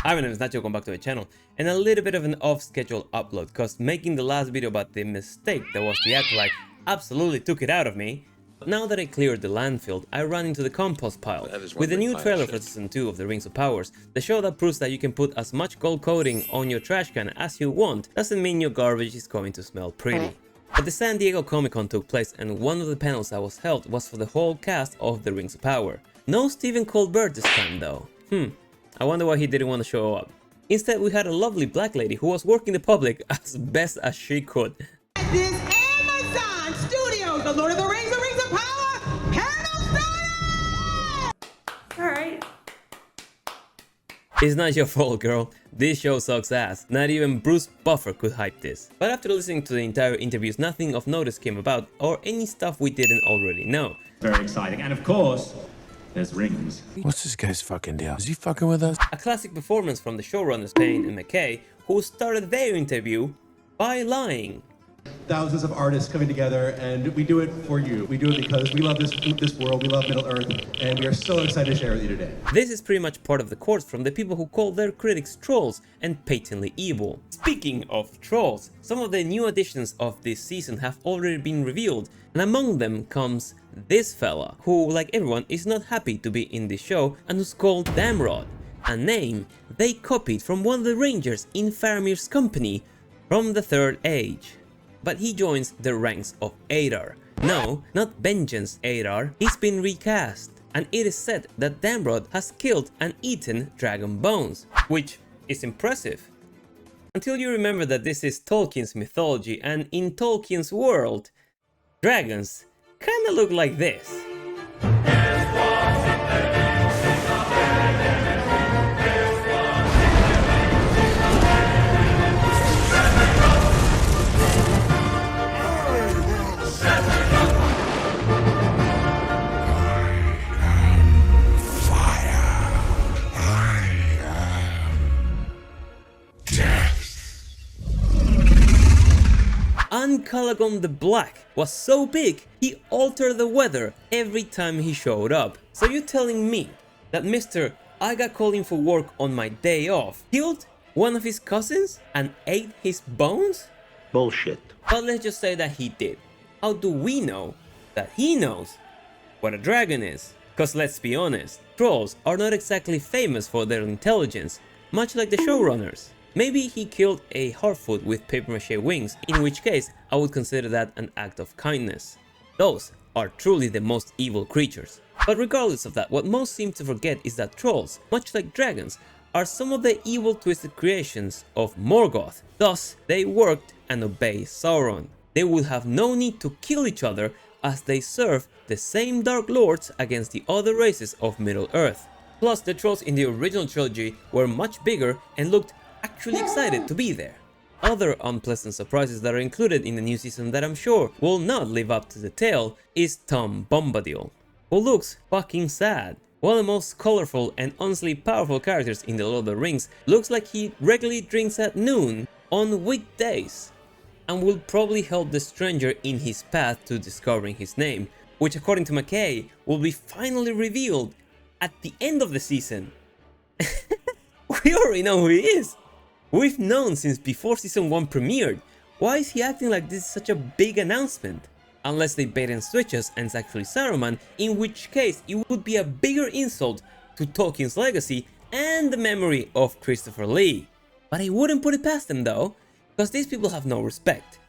Hi, my name is Nacho, welcome back to my channel, and a little bit of an off-schedule upload, cause making the last video about the mistake that was the Acolyte absolutely took it out of me. But now that I cleared the landfill, I ran into the compost pile, with the new trailer for Season 2 of the Rings of Powers. The show that proves that you can put as much gold coating on your trash can as you want doesn't mean your garbage is going to smell pretty. But the San Diego Comic Con took place, and one of the panels that was held was for the whole cast of the Rings of Power. No Stephen Colbert this time though. I wonder why he didn't want to show up. Instead, we had a lovely black lady who was working the public as best as she could. At this Amazon Studios, the Lord of the Rings of Power, panel started! Alright. It's not your fault, girl. This show sucks ass. Not even Bruce Buffer could hype this. But after listening to the entire interviews, nothing of notice came about, or any stuff we didn't already know. Very exciting. And of course, there's rings. What's this guy's fucking deal? Is he fucking with us? A classic performance from the showrunners Payne and McKay, who started their interview by lying. Thousands of artists coming together, and we do it for you. We do it because we love this world, we love Middle Earth, and we are so excited to share with you today. This is pretty much part of the course from the people who call their critics trolls and patently evil. Speaking of trolls, some of the new additions of this season have already been revealed, and among them comes this fella, who, like everyone, is not happy to be in this show and who's called Damrod, a name they copied from one of the rangers in Faramir's company from the Third Age. But he joins the ranks of Adar. No, not Vengeance Adar, he's been recast. And it is said that Damrod has killed and eaten dragon bones, which is impressive. Until you remember that this is Tolkien's mythology, and in Tolkien's world, dragons kinda look like this. Calagon the Black was so big, he altered the weather every time he showed up. So you're telling me that Mr. I got called in for work on my day off killed one of his cousins and ate his bones? Bullshit. But let's just say that he did. How do we know that he knows what a dragon is? Cause let's be honest, trolls are not exactly famous for their intelligence, much like the showrunners. Maybe he killed a Harfoot with papier-mâché wings, in which case I would consider that an act of kindness. Those are truly the most evil creatures. But regardless of that, what most seem to forget is that trolls, much like dragons, are some of the evil twisted creations of Morgoth. Thus, they worked and obey Sauron. They would have no need to kill each other as they serve the same Dark Lords against the other races of Middle Earth. Plus, the trolls in the original trilogy were much bigger and looked actually excited to be there. Other unpleasant surprises that are included in the new season that I'm sure will not live up to the tale is Tom Bombadil, who looks fucking sad. One of the most colorful and honestly powerful characters in the Lord of the Rings looks like he regularly drinks at noon on weekdays, and will probably help the stranger in his path to discovering his name, which according to McKay will be finally revealed at the end of the season. We already know who he is. We've known since before season 1 premiered. Why is he acting like this is such a big announcement? Unless they bait and switch us and it's actually Saruman, in which case it would be a bigger insult to Tolkien's legacy and the memory of Christopher Lee. But I wouldn't put it past them though, because these people have no respect.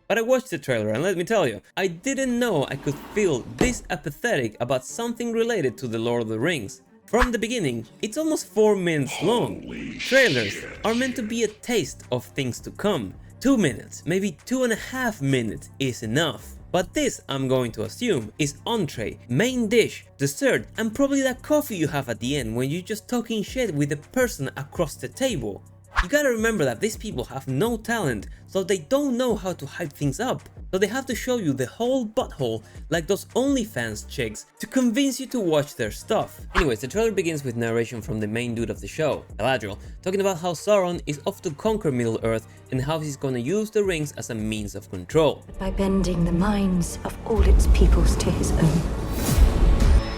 But I watched the trailer and let me tell you, I didn't know I could feel this apathetic about something related to the Lord of the Rings. From the beginning, it's almost 4 minutes long. Trailers are meant to be a taste of things to come. 2 minutes, maybe 2.5 minutes is enough. But this, I'm going to assume, is entree, main dish, dessert, and probably that coffee you have at the end when you're just talking shit with the person across the table. You gotta remember that these people have no talent, so they don't know how to hype things up. So they have to show you the whole butthole like those OnlyFans chicks to convince you to watch their stuff. Anyways, the trailer begins with narration from the main dude of the show, Galadriel, talking about how Sauron is off to conquer Middle Earth and how he's gonna use the rings as a means of control. By bending the minds of all its peoples to his own.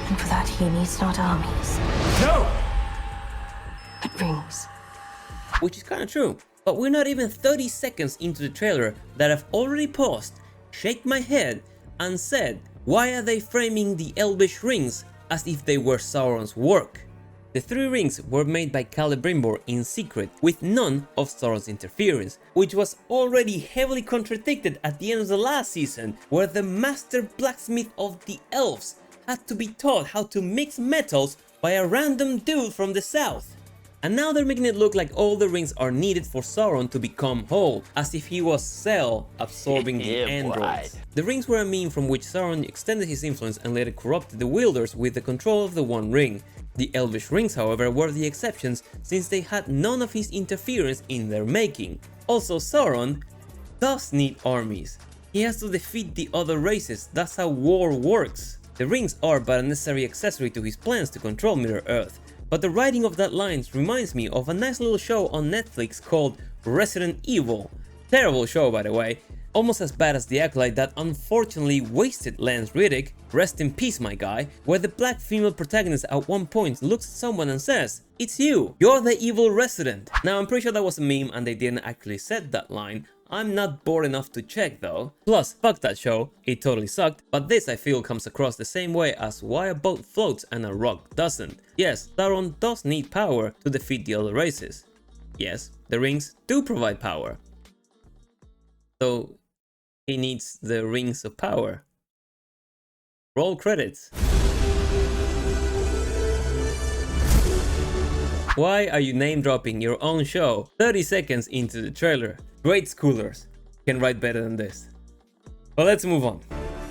And for that he needs not armies. No! But rings. which is kinda true. But we're not even 30 seconds into the trailer that I've already paused, shake my head, and said, why are they framing the Elvish rings as if they were Sauron's work? The 3 rings were made by Celebrimbor in secret, with none of Sauron's interference, which was already heavily contradicted at the end of the last season, where the master blacksmith of the elves had to be taught how to mix metals by a random dude from the south. And now they're making it look like all the rings are needed for Sauron to become whole, as if he was Cell absorbing the androids. The rings were a meme from which Sauron extended his influence and later corrupted the wielders with the control of the One Ring. The Elvish rings, however, were the exceptions since they had none of his interference in their making. Also, Sauron does need armies. He has to defeat the other races, that's how war works. The rings are but a necessary accessory to his plans to control Middle-earth. But the writing of that lines reminds me of a nice little show on Netflix called Resident Evil. Terrible show, by the way. Almost as bad as The Acolyte that unfortunately wasted Lance Reddick, rest in peace my guy, where the black female protagonist at one point looks at someone and says, "It's you, you're the evil resident." Now I'm pretty sure that was a meme and they didn't actually said that line. I'm not bored enough to check though. Plus, fuck that show, it totally sucked, but this I feel comes across the same way as why a boat floats and a rock doesn't. Yes, Sauron does need power to defeat the other races. Yes, the rings do provide power. So he needs the rings of power. Roll credits. Why are you name dropping your own show 30 seconds into the trailer? Great schoolers can write better than this. But let's move on.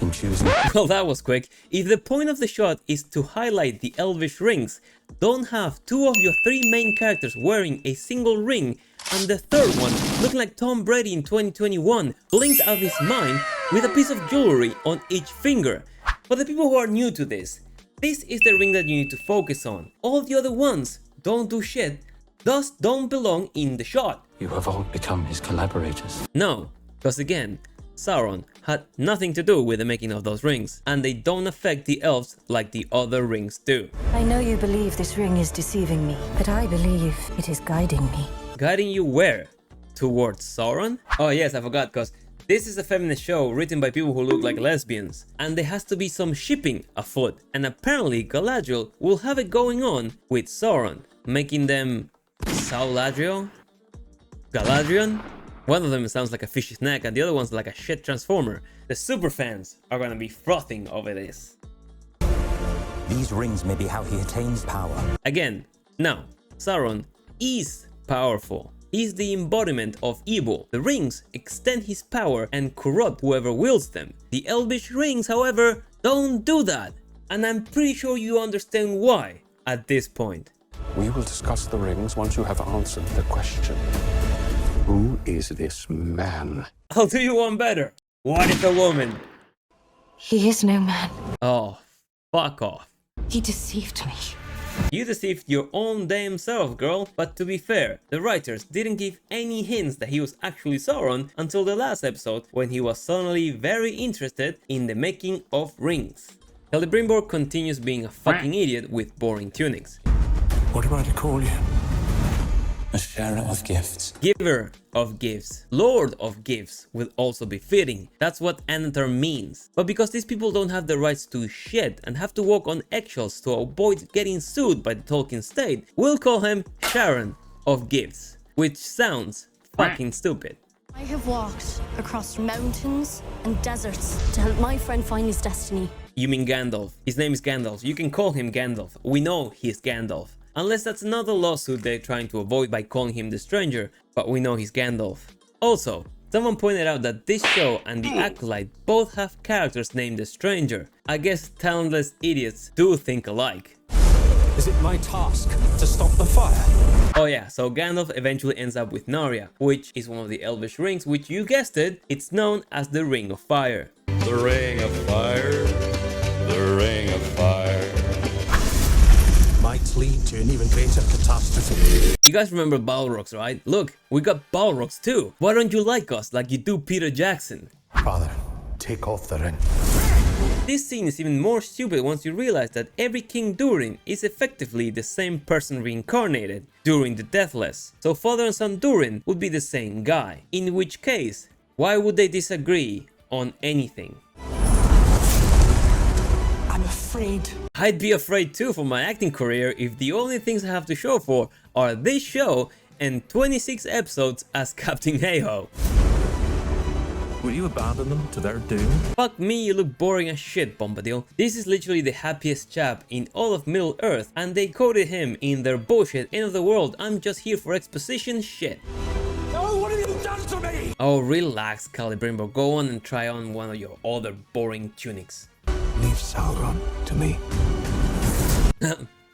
In choosing. Well, that was quick. If the point of the shot is to highlight the Elvish rings, don't have 2 of your 3 main characters wearing a single ring and the third one looking like Tom Brady in 2021 blinked out of his mind with a piece of jewelry on each finger. For the people who are new to this is the ring that you need to focus on. All the other ones don't do shit, thus don't belong in the shot. You have all become his collaborators. No, because again, Sauron had nothing to do with the making of those rings, and they don't affect the elves like the other rings do. I know you believe this ring is deceiving me, but I believe it is guiding me. Guiding you where? Towards Sauron? Oh yes, I forgot, because this is a feminist show written by people who look like lesbians, and there has to be some shipping afoot, and apparently Galadriel will have it going on with Sauron, making them Sauladriel? Galadriel? One of them sounds like a fishy snack and the other one's like a shit transformer. The super fans are gonna be frothing over this. These rings may be how he attains power. Again, now, Sauron is powerful. He's the embodiment of evil. The rings extend his power and corrupt whoever wields them. The Elvish rings, however, don't do that. And I'm pretty sure you understand why at this point. We will discuss the rings once you have answered the question. Who is this man? I'll do you one better. What if a woman? He is no man. Oh, fuck off. He deceived me. You deceived your own damn self, girl. But to be fair, the writers didn't give any hints that he was actually Sauron until the last episode, when he was suddenly very interested in the making of rings. Celebrimbor continues being a fucking idiot with boring tunics. What am I to call you? A sharer of gifts. Giver of gifts, Lord of gifts will also be fitting. That's what Anantar means. But because these people don't have the rights to shit and have to walk on eggshells to avoid getting sued by the Tolkien state, we'll call him Sharon of Gifts, which sounds fucking stupid. I have walked across mountains and deserts to help my friend find his destiny. You mean Gandalf. His name is Gandalf. You can call him Gandalf. We know he's Gandalf. Unless that's another lawsuit they're trying to avoid by calling him the Stranger, but we know he's Gandalf. Also, someone pointed out that this show and The Acolyte both have characters named the Stranger. I guess talentless idiots do think alike. Is it my task to stop the fire? Oh yeah, so Gandalf eventually ends up with Narya, which is one of the Elvish rings, which you guessed it, it's known as the Ring of Fire. The Ring of Fire, the Ring of Fire. Might lead to an even greater catastrophe. You guys remember Balrogs, right? Look, we got Balrogs too. Why don't you like us like you do Peter Jackson? Father, take off the ring. This scene is even more stupid once you realize that every King Durin is effectively the same person reincarnated, Durin the Deathless. So father and son Durin would be the same guy. In which case, why would they disagree on anything? I'm afraid. I'd be afraid too for my acting career if the only things I have to show for are this show and 26 episodes as Captain Hey-Ho. Will you abandon them to their doom? Fuck me, you look boring as shit, Bombadil. This is literally the happiest chap in all of Middle Earth, and they quoted him in their bullshit end of the world, I'm just here for exposition shit. No, what have you done to me? Oh, relax, Celebrimbor. Go on and try on one of your other boring tunics. Leave Sauron to me.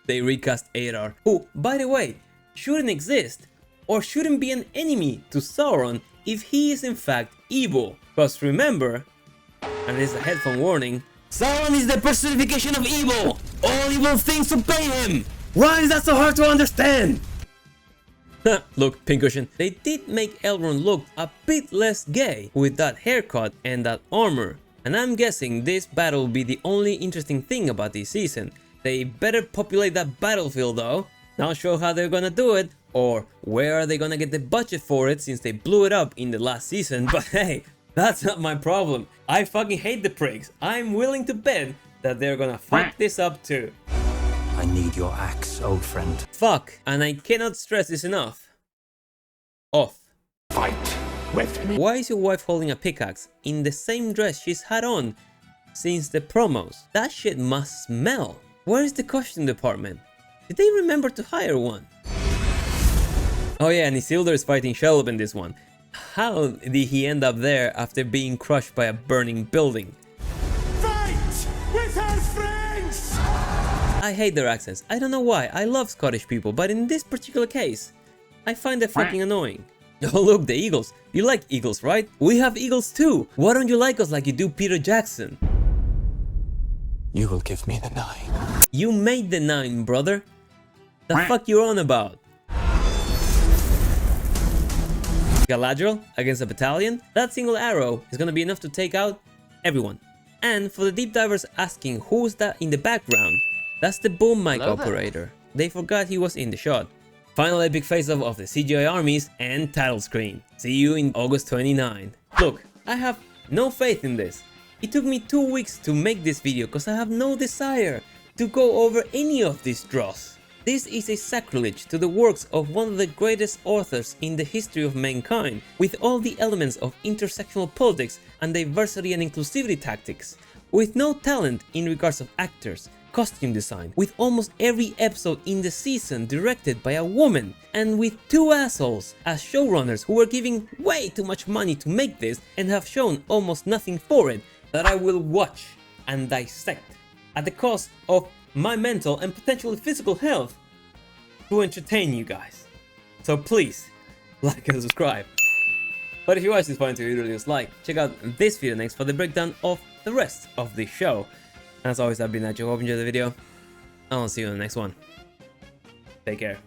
They recast Adar, who, by the way, shouldn't exist, or shouldn't be an enemy to Sauron if he is in fact evil. Because remember, and this is a headphone warning, Sauron is the personification of evil! All evil things obey him! Why is that so hard to understand? Look, Pincushion, they did make Elrond look a bit less gay with that haircut and that armor. And I'm guessing this battle will be the only interesting thing about this season. They better populate that battlefield though. Not sure how they're gonna do it, or where are they gonna get the budget for it since they blew it up in the last season, but hey, that's not my problem. I fucking hate the pricks. I'm willing to bet that they're gonna fuck this up too. I need your axe, old friend. Fuck, and I cannot stress this enough. Off. Fight with me. Why is your wife holding a pickaxe in the same dress she's had on since the promos? That shit must smell. Where is the costume department? Did they remember to hire one? Oh yeah, and Isildur is fighting Shelob in this one. How did he end up there after being crushed by a burning building? Fight with our friends! I hate their accents. I don't know why. I love Scottish people, but in this particular case, I find them fucking annoying. Oh look, the Eagles. You like Eagles, right? We have Eagles too. Why don't you like us like you do Peter Jackson? You will give me the 9. You made the 9, brother. The fuck you on about? Galadriel against a battalion? That single arrow is gonna be enough to take out everyone. And for the deep divers asking who's that in the background, that's the boom mic operator. They forgot he was in the shot. Final epic face-off of the CGI armies and title screen. See you in August 29. Look, I have no faith in this. It took me 2 weeks to make this video because I have no desire to go over any of these dross. This is a sacrilege to the works of one of the greatest authors in the history of mankind, with all the elements of intersectional politics and diversity and inclusivity tactics, with no talent in regards of actors, costume design, with almost every episode in the season directed by a woman, and with 2 assholes as showrunners who were giving way too much money to make this and have shown almost nothing for it, that I will watch and dissect at the cost of my mental and potentially physical health to entertain you guys. So please, like and subscribe. But if you watch this point to really dislike, check out this video next for the breakdown of the rest of the show. And as always, I've been Nacho. Hope you enjoyed the video. I'll see you in the next one. Take care.